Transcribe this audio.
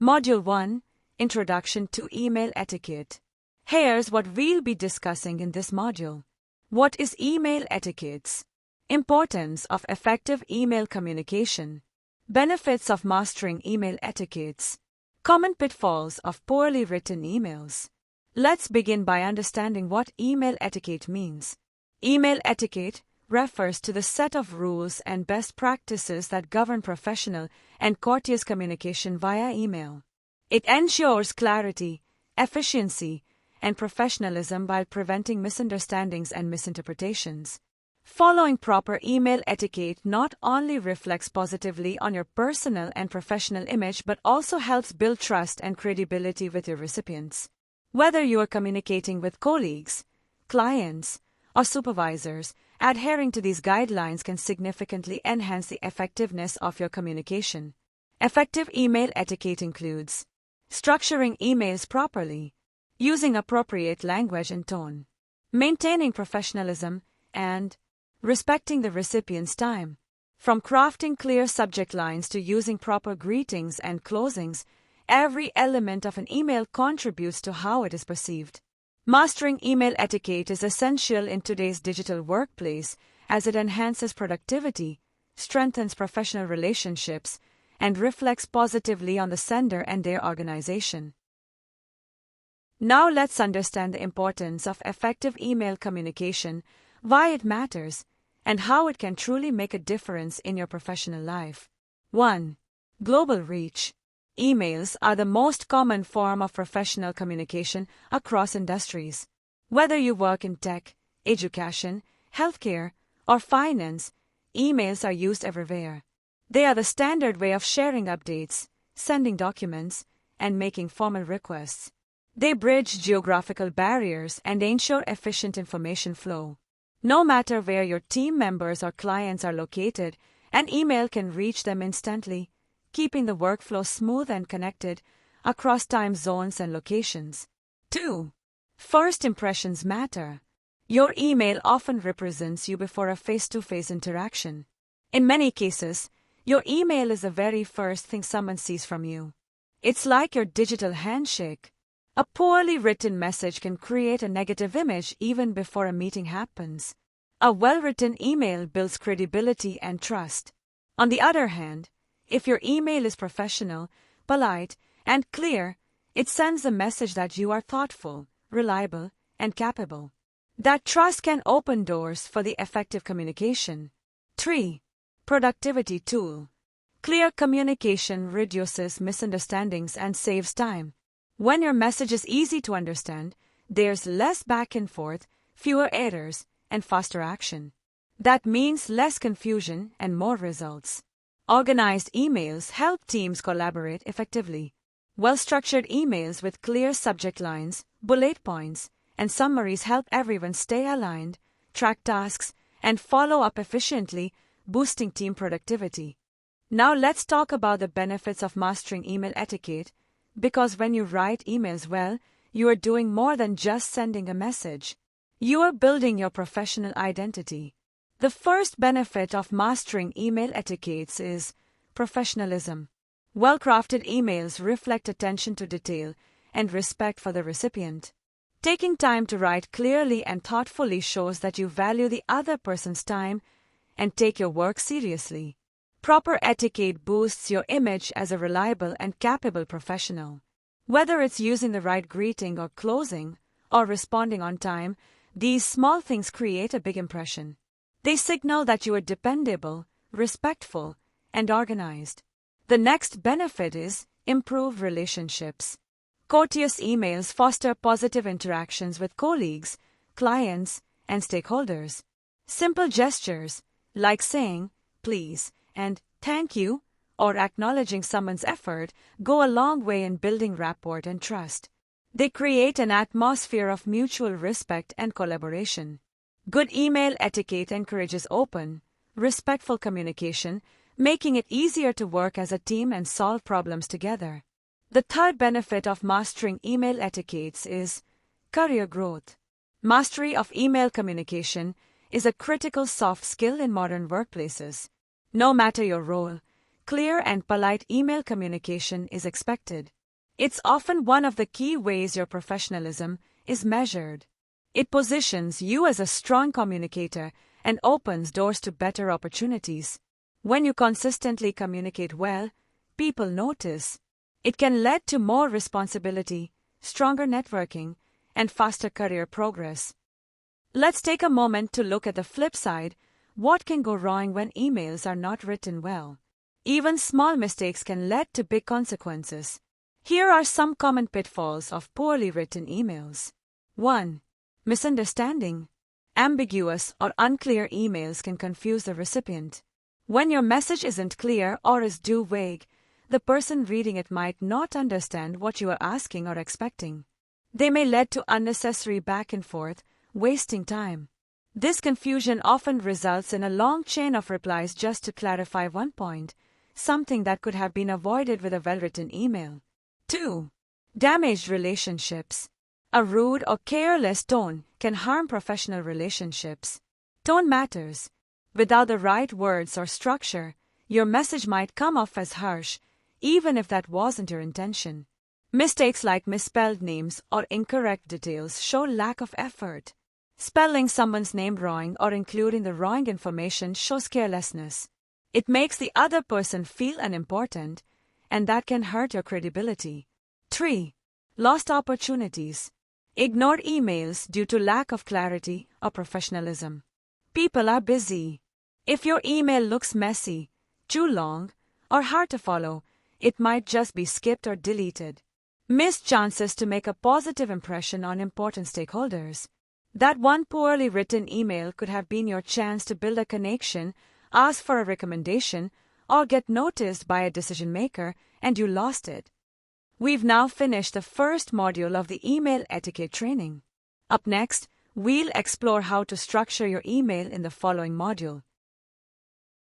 Module 1, Introduction to Email Etiquette. Here's what we'll be discussing in this module. What is email etiquettes? Importance of effective email communication. Benefits of mastering email etiquettes. Common pitfalls of poorly written emails. Let's begin by understanding what email etiquette means. Email etiquette refers to the set of rules and best practices that govern professional and courteous communication via email. It ensures clarity, efficiency, and professionalism while preventing misunderstandings and misinterpretations. Following proper email etiquette not only reflects positively on your personal and professional image but also helps build trust and credibility with your recipients. Whether you are communicating with colleagues, clients, or supervisors, adhering to these guidelines can significantly enhance the effectiveness of your communication. Effective email etiquette includes structuring emails properly, using appropriate language and tone, maintaining professionalism, and respecting the recipient's time. From crafting clear subject lines to using proper greetings and closings, every element of an email contributes to how it is perceived. Mastering email etiquette is essential in today's digital workplace as it enhances productivity, strengthens professional relationships, and reflects positively on the sender and their organization. Now let's understand the importance of effective email communication, why it matters, and how it can truly make a difference in your professional life. 1. Global reach. Emails are the most common form of professional communication across industries. Whether you work in tech, education, healthcare, or finance, emails are used everywhere. They are the standard way of sharing updates, sending documents, and making formal requests. They bridge geographical barriers and ensure efficient information flow. No matter where your team members or clients are located, an email can reach them instantly, keeping the workflow smooth and connected across time zones and locations. 2. First impressions matter. Your email often represents you before a face-to-face interaction. In many cases, your email is the very first thing someone sees from you. It's like your digital handshake. A poorly written message can create a negative image even before a meeting happens. A well-written email builds credibility and trust. On the other hand, if your email is professional, polite, and clear, it sends a message that you are thoughtful, reliable, and capable. That trust can open doors for the effective communication. 3. Productivity tool. Clear communication reduces misunderstandings and saves time. When your message is easy to understand, there's less back and forth, fewer errors, and faster action. That means less confusion and more results. Organized emails help teams collaborate effectively. Well-structured emails with clear subject lines, bullet points, and summaries help everyone stay aligned, track tasks, and follow up efficiently, boosting team productivity. Now let's talk about the benefits of mastering email etiquette, because when you write emails well, you are doing more than just sending a message. You are building your professional identity. The first benefit of mastering email etiquettes is professionalism. Well-crafted emails reflect attention to detail and respect for the recipient. Taking time to write clearly and thoughtfully shows that you value the other person's time and take your work seriously. Proper etiquette boosts your image as a reliable and capable professional. Whether it's using the right greeting or closing, or responding on time, these small things create a big impression. They signal that you are dependable, respectful, and organized. The next benefit is improved relationships. Courteous emails foster positive interactions with colleagues, clients, and stakeholders. Simple gestures, like saying, please, and thank you, or acknowledging someone's effort, go a long way in building rapport and trust. They create an atmosphere of mutual respect and collaboration. Good email etiquette encourages open, respectful communication, making it easier to work as a team and solve problems together. The third benefit of mastering email etiquettes is career growth. Mastery of email communication is a critical soft skill in modern workplaces. No matter your role, clear and polite email communication is expected. It's often one of the key ways your professionalism is measured. It positions you as a strong communicator and opens doors to better opportunities. When you consistently communicate well, people notice. It can lead to more responsibility, stronger networking, and faster career progress. Let's take a moment to look at the flip side. What can go wrong when emails are not written well? Even small mistakes can lead to big consequences. Here are some common pitfalls of poorly written emails. 1. Misunderstanding. Ambiguous or unclear emails can confuse the recipient. When your message isn't clear or is too vague, the person reading it might not understand what you are asking or expecting. They may lead to unnecessary back and forth, wasting time. This confusion often results in a long chain of replies just to clarify one point, something that could have been avoided with a well-written email. 2. Damaged relationships. A rude or careless tone can harm professional relationships. Tone matters. Without the right words or structure, your message might come off as harsh, even if that wasn't your intention. Mistakes like misspelled names or incorrect details show lack of effort. Spelling someone's name wrong or including the wrong information shows carelessness. It makes the other person feel unimportant, and that can hurt your credibility. 3. Lost opportunities. Ignored emails due to lack of clarity or professionalism. People are busy. If your email looks messy, too long, or hard to follow, it might just be skipped or deleted. Missed chances to make a positive impression on important stakeholders. That one poorly written email could have been your chance to build a connection, ask for a recommendation, or get noticed by a decision maker, and you lost it. We've now finished the first module of the email etiquette training. Up next, we'll explore how to structure your email in the following module.